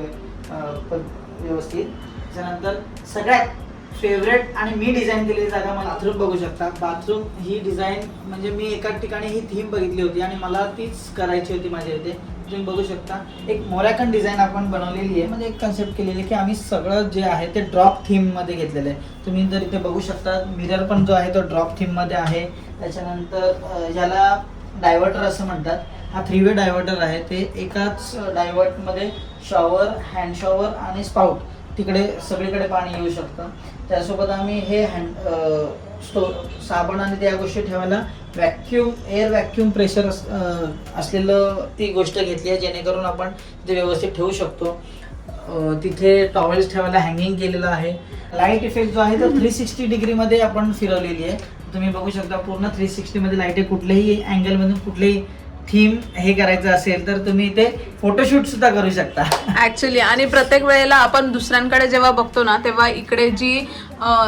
व्यवस्थित. त्याच्यानंतर सगळ्यात फेवरेट आणि मी डिझाईन केलेली जागा मला बाथरूम बघू शकता. बाथरूम ही डिझाईन म्हणजे मी एका ठिकाणी ही थीम बघितली होती आणि मला तीच करायची होती माझ्या इथे. तुम्ही बघू शकता एक मोरॅकन डिझाईन आपण बनवलेली आहे. म्हणजे एक कन्सेप्ट केलेली आहे की आम्ही सगळं जे आहे ते ड्रॉप थीम मध्ये घेतलेलं आहे. तुम्ही जर इथे बघू शकता मिरर पण जो आहे तो ड्रॉप थीम मध्ये आहे. त्याच्यानंतर याला डायव्हर्टर असं म्हणतात. हा 3 वे डायव्हर्टर आहे. ते एकाच डायव्हर्टमध्ये शॉवर, हँड शॉवर आणि स्पाउट तिकडे सगळीकडे पाणी येऊ शकतं. त्यासोबत आम्ही हे साबण आणि त्या गोष्टी ठेवायला एअर व्हॅक्यूम प्रेशर असलेलं ती गोष्ट घेतली आहे जेणेकरून आपण ते व्यवस्थित ठेवू शकतो. तिथे टॉवेल्स ठेवायला हँगिंग केलेलं आहे. लाईट इफेक्ट जो आहे तो 360 डिग्रीमध्ये आपण फिरवलेली आहे. तुम्ही बघू शकता पूर्ण 360 मध्ये लाईट आहे. कुठल्याही अँगलमधून कुठलेही थीम हे करायचं असेल तर तुम्ही इथे फोटोशूट सुद्धा करू शकता ऍक्च्युली. आणि प्रत्येक वेळेला आपण दुसऱ्यांकडे जेव्हा बघतो ना तेव्हा इकडे जी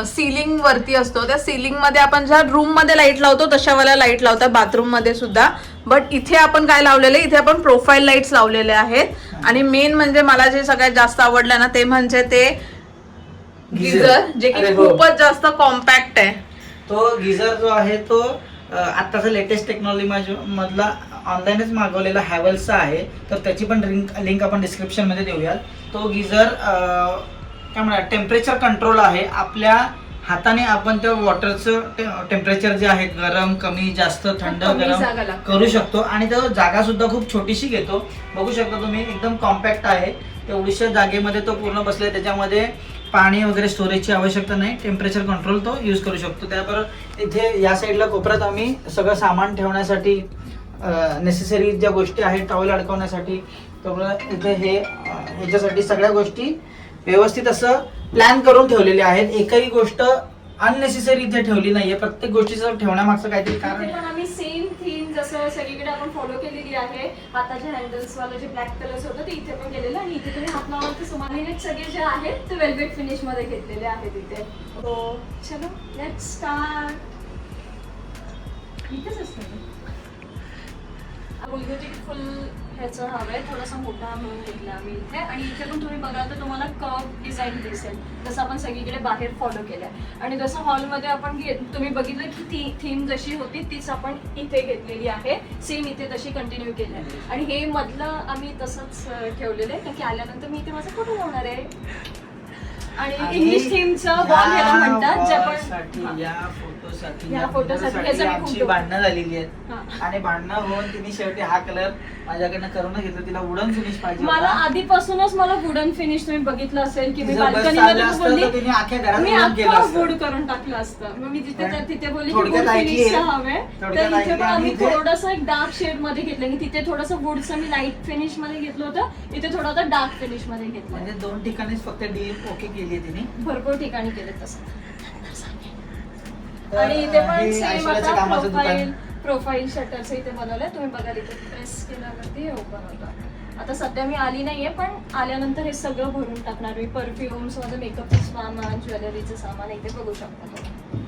सिलिंग वरती असतो त्या सिलिंग मध्ये आपण ज्या रूम मध्ये लाईट लावतो तशावाल्या लाईट लावतात बाथरूम मध्ये सुद्धा. बट इथे आपण काय लावलेलं आहे, इथे आपण प्रोफाईल लाईट्स लावलेले आहेत. आणि मेन म्हणजे मला जे सगळ्यात जास्त आवडलं ना ते म्हणजे ते गिझर जे की खूपच जास्त कॉम्पॅक्ट आहे. तो गिझर जो आहे तो आत्ताचा लेटेस्ट टेक्नॉलॉजी मधला ऑनलाईनच मागवलेला हॅवेल्सचा आहे. तर त्याची पण लिंक आपण डिस्क्रिप्शन मध्ये देऊयात. तो गिझर काय म्हणा टेम्परेचर कंट्रोल आहे. आपल्या हाताने आपण त्या वॉटरचं टेम्परेचर जे आहे गरम कमी जास्त थंड गरम करू शकतो. आणि तो जागा सुद्धा खूप छोटीशी घेतो. बघू शकता तुम्ही एकदम कॉम्पॅक्ट आहे. तेवढीशा जागेमध्ये तो पूर्ण बसलाय. त्याच्यामध्ये पाणी वगैरे स्टोरेजची आवश्यकता नाही. टेम्परेचर कंट्रोल तो यूज करू शकतो. त्याबरोबर इथे या साईडला कोपऱ्यात आम्ही सगळं सामान ठेवण्यासाठी नेसेसरी ज्या गोष्टी आहेत टॉवेल अडकवण्यासाठी त्यामुळे इथे हे ह्याच्यासाठी सगळ्या गोष्टी व्यवस्थित असं प्लॅन करून ठेवलेले आहेत. एकही गोष्ट अननेसेसरी इथे ठेवली नाहीये. प्रत्येक गोष्टीचं ठेवण्यामागचं काहीतरी कारण पण आम्ही सेम थीम जसं सगळीकडे आपण फॉलो केलेली आहे. हाताचे हँडल्स वाले जे ब्लॅक कलर्स होतं ते इथे पण केलेलं. आणि इथे तुम्ही हात लावाल तर सुमाने सगळे जे आहेत ते वेल्वेट फिनिश मध्ये घेतलेले आहेत इथे. तो चलो लेट्स स्टार्ट. इथेच असतं मुलगी फुल ह्याचं हवंय थोडासा मोठा म्हणून घेतला आम्ही इथे. आणि इथे पण तुम्ही बघाल तर तुम्हाला कर्व डिझाईन दिसेल जसं आपण सगळीकडे बाहेर फॉलो केलंय. आणि जसं हॉलमध्ये आपण तुम्ही बघितलं की ती थीम जशी होती तीच आपण इथे घेतलेली आहे. सेम इथे तशी कंटिन्यू केली आहे. आणि हे मधलं आम्ही तसंच ठेवलेलं आहे कारण की आल्यानंतर मी इथे माझा फोटो लावणार आहे. आणि इंग्लिश थीमचं वॉल ह्याला म्हणतात जे आपण फोटोसाठी ह्या फोटोसाठी ह्याचं मी आमची खूप- भांडणं झालेली आहेत हा. आणि भांडणं होऊन तिने शेवटी हा कलर माझ्याकडनं करून घेतला. तिला वुडन फिनिश पाहिजे मला होता. आधीपासूनच मला वुडन फिनिश तुम्ही बघितलं असेल की मी तिचं बस बाल्कनी चाललं मध्ये असतं बोलली तर तिने अख्ख्या घरात मी वुडन केलं अख्खा असतं. वूड करून टाकलं असतं. मग मी पण तिथे बोलली की थोडक्यात वूड ऐकली फिनिशचं आहे. हवंय थोडक्यात तर इथे ऐकली पण आम्ही आणि इथे- थोडंसं एक डार्क शेड मध्ये घेतलं की तिथे थोडंसं वूडचं मी लाईट फिनिश मध्ये घेतलं होतं, इथे थोडं आता डार्क फिनिश मध्ये घेतलं. म्हणजे 2 ठिकाणीच फक्त डीप ओके केली तिने. भरपूर ठिकाणी केले तसं. तर, आणि इथे पण हे सेम ऐश्वर्याच्या आता कामाचं दुकान. प्रोफाईल शटरचं इथे बनवलंय. तुम्ही बघाल इथे प्रेस केल्यावरती हे ओपन होतं. आता सध्या मी आली नाहीये, पण आल्यानंतर हे सगळं भरून टाकणार मी. परफ्युम्स, माझं मेकअपचं सामान, ज्वेलरीचं सामान इथे बघू शकता तुम्ही.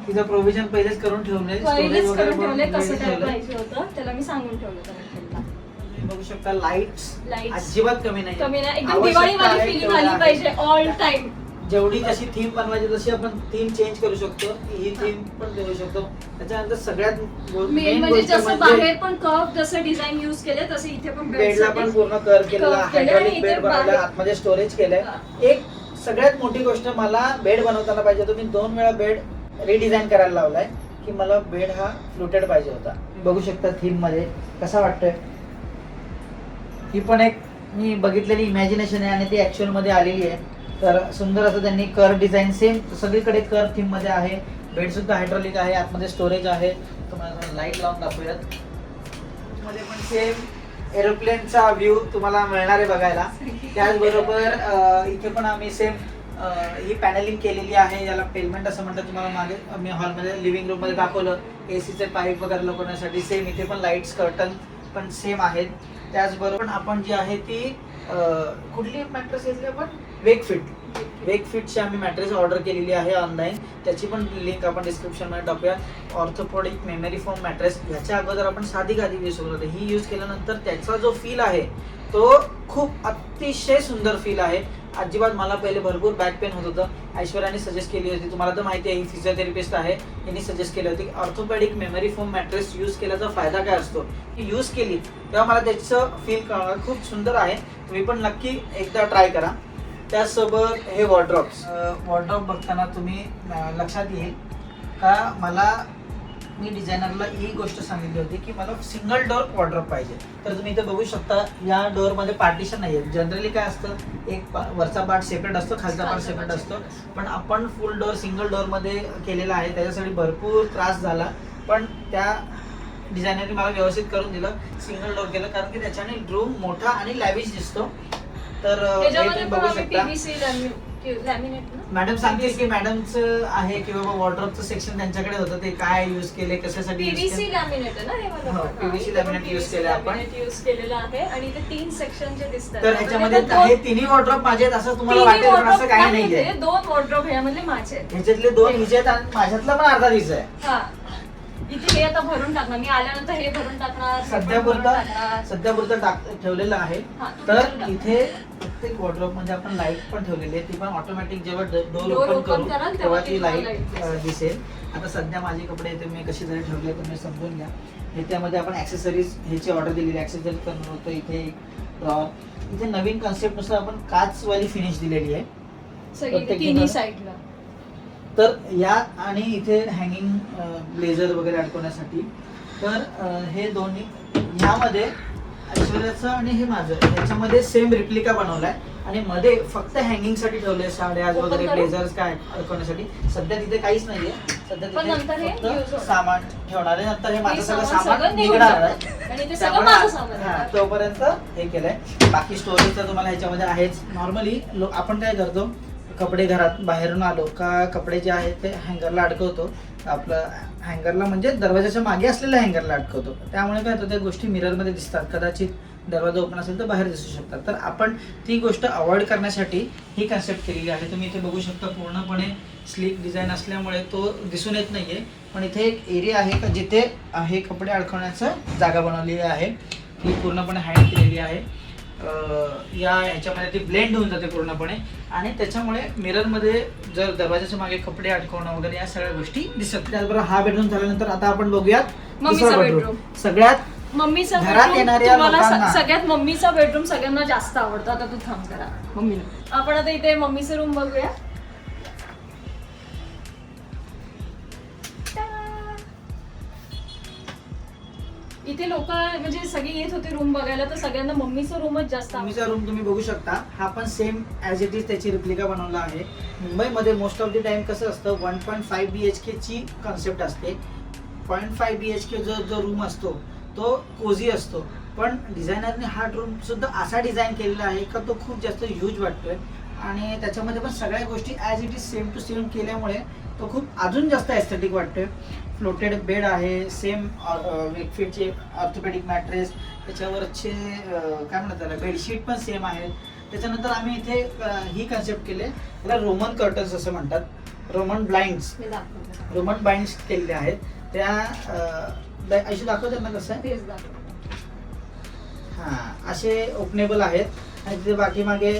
तिचं प्रोव्हिजन पहिलेच करून ठेवलंय. पहिलेच storage वगैरे करून ठेवले पण कसं पहिलेच काय ठेवलंय. पाहिजे होतं त्याला मी सांगून ठेवलं होतं मेकअपला. तुम्ही बघू शकता लाईट्स Lights. अजिबात कमी नाही. कमी नाही, एकदम आवश्यकता दिवाळीवाली आहे फिलिंग तेवढं आली आहे. पाहिजे ऑल टाइम. जेवढी जशी थीम बनवायची तशी आपण थीम चेंज करू शकतो. ही थीम पण देऊ शकतो. त्याच्यानंतर सगळ्यात मेन म्हणजे जसं बाहेर पण कर्व जसं डिझाईन युज केले तसं इथे पण बेडला पण पूर्ण कर केलेला, curve केलंय आणि हायड्रॉलिक इथे बेड बनवला, बाहेर- आतमध्ये स्टोरेज केलंय. हा. एक सगळ्यात मोठी गोष्ट, मला बेड बनवताना पाहिजे होतं. मी 2 वेळा बेड रिडिझाईन करायला लावलाय की मला बेड हा फ्लुटेड पाहिजे होता. बघू शकता थीम मध्ये कसा वाटतोय. ही पण एक मी बघितलेली इमॅजिनेशन आहे आणि ती ऍक्च्युअल मध्ये आलेली आहे. तर सुंदर असं त्यांनी कर डिझाईन सेम सगळीकडे कर थीम मध्ये आहे. बेड सुद्धा हायड्रॉलिक आहे, आतमध्ये स्टोरेज आहे. तुम्हाला लाईट लावून दाखवूयात. मध्ये पण सेम एरोप्लेनचा व्ह्यू तुम्हाला मिळणार आहे बघायला. त्याचबरोबर इथे पण आम्ही सेम ही पॅनलिंग केलेली आहे, याला पेलमेंट असं म्हणतात. तुम्हाला मागे मी हॉलमध्ये लिव्हिंग रूम मध्ये दाखवलं. एसीचे पाईप वगैरे लपवण्यासाठी सेम इथे पण लाईट्स कर्टन पण सेम आहेत. त्याचबरोबर आपण जी आहे ती कुठली मॅट्रेस घेतली आपण वेकफिटची आम्ही मॅट्रेस ऑर्डर केलेली आहे ऑनलाईन. त्याची पण लिंक आपण डिस्क्रिप्शन मध्ये टाकूया. ऑर्थोपोडिक मेमरी फोम मॅट्रेस. ह्याच्या अगोदर आपण साधी गादी यूज करत होतो. ही यूज केल्यानंतर त्याचा जो फील आहे तो खूप अतिशय सुंदर फील आहे. अजिबात मला पहिले भरपूर बॅक पेन होत होतं. ऐश्वर्याने सजेस्ट केली होती, तुम्हाला तर माहिती आहे ही फिजिओथेरपिस्ट आहे, यांनी सजेस्ट केली होती की orthopaedic memory foam mattress use केल्याचा फायदा काय असतो. ही यूज केली तेव्हा मला त्याचं फील कळलं. खूप सुंदर आहे, तुम्ही पण नक्की एकदा ट्राय करा. त्याचसोबत हे वॉर्ड्रॉप बघताना तुम्ही लक्षात येईल का मला मी डिझायनरला ही गोष्ट सांगितली होती की मला सिंगल डोअर वॉर्ड्रॉप पाहिजे. तर तुम्ही इथे बघू शकता या डोअरमध्ये पार्टिशन नाही आहे. जनरली काय असतं, एक वरचा पार्ट सेपरेट असतो, खालचा पार्ट सेपरेट असतो. पण आपण फुल डोअर सिंगल डोअरमध्ये केलेला आहे. त्याच्यासाठी भरपूर त्रास झाला, पण त्या डिझायनरने मला व्यवस्थित करून दिलं. सिंगल डोअर केलं कारण की त्याच्याने रूम मोठा आणि लॅविश दिसतो. तर हे त्याच्यामध्ये तुम्ही पण बघू आम्ही शकता. PVC लॅमिनेट ना मॅडम सांगतील की मॅडमचं आहे की बाबा वॉर्ड्रॉपचं सेक्शन त्यांच्याकडे होतं, ते काय यूज केले, कशासाठी use PVC केले. लॅमिनेट आहे ना हे मला हो, पण. PVC इथे लॅमिनेट पण use PVC केलंय आपण. लॅमिनेट यूज केलेलं आहे आणि इथे 3 सेक्शन जे दिसतात तर ह्याच्यामध्ये हे तिन्ही वॉर्ड्रॉप माझे आहेत असं तुम्हाला तिन्ही वाटेल, पण असं wardrobe काही नाही नाहीये. ते 2 वॉर्ड्रोब ह्यामधले माझे आहेत. ह्याच्यातले 2 हिचे आहेत आणि माझ्यातला पण अर्धा हिचा आहे. हा इथे हे आता भरून टाकणार मी आल्यानंतर हे भरून टाकणार हे पण भरून टाकणार. सध्यापुरतं ठेवलेलं आहे. हा, तर तुम्ही इथे प्रत्येक वॉर्ड्रॉप मध्ये आपण लाईट पण ठेवलेली आहे. ती पण ऑटोमॅटिक जेव्हा डोअर Door ओपन open करू कराल तेव्हा ती तुम्हाला लाईट light दिसेल. दिसेल. आता सध्या माझे कपडे इथे मी कशी जरी ठेवले तुम्ही समजून घ्या. ह्याच्यामध्ये आपण ऍक्सेसरीज ह्याची ऑर्डर दिलेली, ऍक्सेसरीज करणार होतो. इथे एक ड्रॉवर, इथे नवीन कॉन्सेप्ट नुसार आपण काचवाली फिनिश दिलेली आहे सगळी प्रत्येक तिन्ही ठिकाणी. साईडला. तर या आणि इथे हँगिंग ब्लेझर वगैरे अडकवण्यासाठी. तर हे दोन्ही ह्यामध्ये ऐश्वर्याचं आणि हे माझं ह्याच्यामध्ये सेम रिप्लिका बनवलाय आणि मध्ये फक्त हँगिंग साठी ठेवलंय साड्या Open वगैरे करू? ब्लेझर्स काय अडकवण्यासाठी. सध्या तिथे काहीच नाहीये. सध्या पण नंतर हे तिथे use फक्त होणार. सामान ठेवणार आहे. नंतर हे माझं हे सगळं सामान सामान सगळं निघून निघणार जातं. आहे. आणि ते सगळं त्यामुळे माझं सामान हा, आहे. तोपर्यंत हे केलंय. बाकी स्टोरेज तर तुम्हाला ह्याच्यामध्ये आहेच. नॉर्मली आपण काय करतो, कपडे घरात बाहेरून आलो का कपडे जे आहेत ते हँगरला अडकवतो. आपलं हँगरला म्हणजे दरवाजाच्या मागे असलेल्या हँगरला अडकवतो. त्यामुळे काय होतं, त्या गोष्टी मिररमध्ये दिसतात. कदाचित दरवाजा ओपन असेल तर बाहेर दिसू शकतात. तर आपण ती गोष्ट अवॉइड करण्यासाठी ही कन्सेप्ट केलेली आहे. तुम्ही इथे बघू शकता पूर्णपणे स्लीक डिझाईन असल्यामुळे तो दिसून येत नाहीये. पण इथे एक एरिया आहे का जिथे हे कपडे अडकवण्याचं जागा बनवलेली आहे. ती पूर्णपणे हाईड केलेली आहे. या ह्याच्यामध्ये ती ब्लेंड होऊन जाते पूर्णपणे आणि त्याच्यामुळे मिररमध्ये जर दरवाजाच्या मागे कपडे अडकवणं वगैरे या सगळ्या गोष्टी दिसत. त्याचबरोबर हा बेडरूम झाल्यानंतर आता आपण बघूयात मम्मीचा बेडरूम. सगळ्यात मम्मीचा घरात बेडरूम येणाऱ्या तुम्हाला लोकांना- सगळ्यात मम्मीचा बेडरूम सगळ्यांना जास्त आवडतो. आता तू थांब करा मम्मीला. आपण आता इथे मम्मीचा रूम बघूया. इथे लोक म्हणजे सगळे येत होते रूम बघायला, तर सगळ्यांना मम्मीचा रूमच जास्त आवडला. तुमचा रूम तुम्ही बघू शकता, हा पण सेम ॲज इट इज त्याची रिप्लिका बनवला आहे. मुंबईमध्ये मोस्ट ऑफ द टाइम कसं असतं 1.5 BHK ची कॉन्सेप्ट असते. 0.5 BHK जो रूम असतो तो कोझी असतो, पण डिझायनरने हा रूम सुद्धा असा डिझाईन केलेला आहे का तो खूप जास्त ह्यूज वाटतोय आणि त्याच्यामध्ये पण सगळ्या गोष्टी as it is same to same केल्यामुळे तो खूप अजून जास्त एस्थेटिक वाटतोय. फ्लोटेड बेड आहे, सेम वेकफीटचे ऑर्थोपेडिक मॅट्रेस, त्याच्यावरचे काय म्हणतात त्याला बेडशीट पण सेम आहेत. त्याच्यानंतर आम्ही इथे ही कन्सेप्ट केले, त्याला रोमन कर्टन्स असं म्हणतात, रोमन ब्लाइंड्स, मी दाखवते. रोमन ब्लाइंड्स केलेले आहेत. त्या अशी दाखवतात ना कसं आहे, तेच दाखवते. हां असे ओपनेबल आहेत आणि तिथे बाकी मागे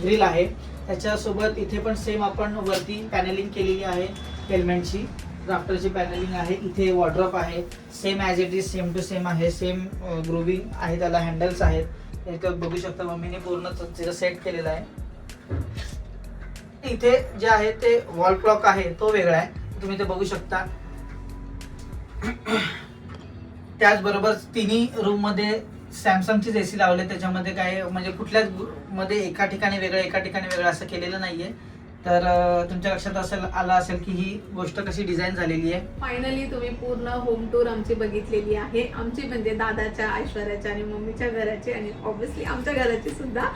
ग्रिल आहे. त्याच्यासोबत इथे पण सेम आपण वरती पॅनलिंग केलेली आहे, एलिमेंटची राफ्टरची पॅनलिंग आहे. इथे वॉर्डरोब आहे, same as it is same to same आहे, सेम ग्रुविंग आहे, त्याला हँडल्स आहेत. इथं बघू शकता मम्मीने पूर्ण तिथं सेट केलेलं आहे. इथे जे आहे ते वॉल क्लॉक आहे तो वेगळा आहे, तुम्ही ते बघू शकता. त्याचबरोबर तिन्ही रूम मध्ये सॅमसंगचीच एसी लावले, त्याच्यामध्ये काय म्हणजे कुठल्याच मध्ये एका ठिकाणी वेगळं एका ठिकाणी वेगळं असं केलेलं नाहीये. तर तुमच्या लक्षात आला असेल की ही गोष्ट कशी डिझाईन झालेली आहे. फायनली तुम्ही पूर्ण होम टूर आमची बघितलेली आहे, आमची म्हणजे दादाच्या, ऐश्वर्याच्या आणि मम्मीच्या घराची आणि ऑब्व्हियसली आमच्या घराची सुद्धा.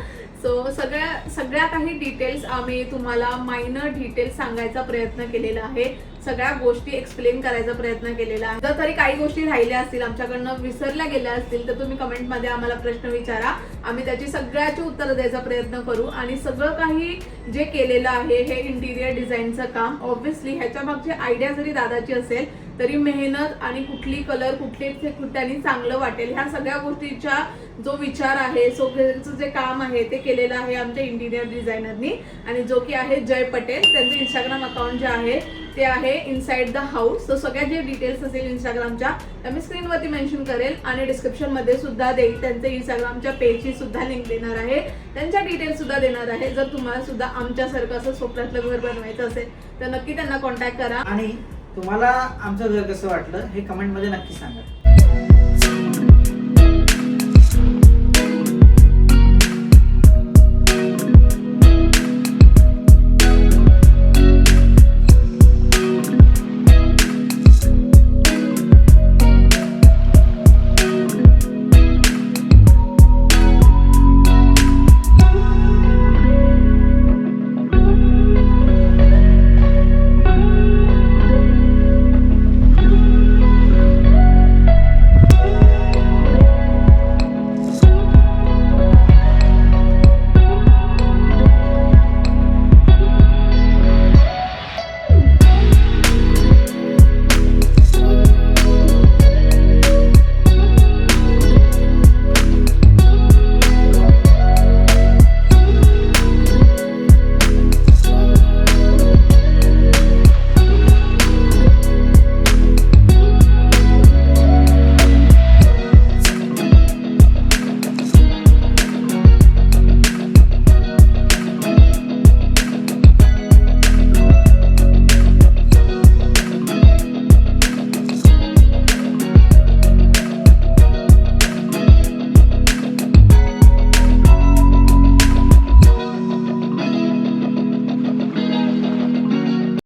सो सगळ्या काही डिटेल्स आम्ही तुम्हाला मायनर डिटेल्स सांगायचा प्रयत्न केलेला आहे, सगळ्या गोष्टी एक्सप्लेन करायचा प्रयत्न केलेला आहे. जर तरी काही गोष्टी राहिल्या असतील, आमच्याकडनं विसरल्या गेल्या असतील, तर तुम्ही कमेंटमध्ये आम्हाला प्रश्न विचारा, आम्ही त्याची सगळ्याची उत्तरं द्यायचा प्रयत्न करू. आणि सगळं काही जे केलेलं आहे हे इंटिरियर डिझाईनचं काम, ऑब्व्हियसली ह्याच्या मागची आयडिया जरी दादाची असेल तरी मेहनत आणि कुठली कलर कुठले त्यांनी चांगलं वाटेल ह्या सगळ्या गोष्टीचा जो विचार आहे, सगळ्याचं जे काम आहे ते केलेलं आहे आमच्या इंटिरियर डिझायनरनी. आणि जो की आहे जय पटेल, त्यांचं इंस्टाग्राम अकाउंट जे आहे ते आहे इनसाइड द हाऊस. तर सगळ्या जे डिटेल्स असेल इंस्टाग्रामच्या त्या मी स्क्रीनवरती मेन्शन करेल आणि डिस्क्रिप्शनमध्ये सुद्धा देईल. त्यांचे इंस्टाग्रामच्या पेजची सुद्धा लिंक देणार आहे, त्यांच्या डिटेल्स सुद्धा देणार आहे. जर तुम्हाला सुद्धा आमच्यासारखं असं स्वप्नातलं घर बनवायचं असेल तर नक्की त्यांना कॉन्टॅक्ट करा. आणि तुम्हाला आमचं घर कसं वाटलं हे कमेंटमध्ये नक्की सांगा.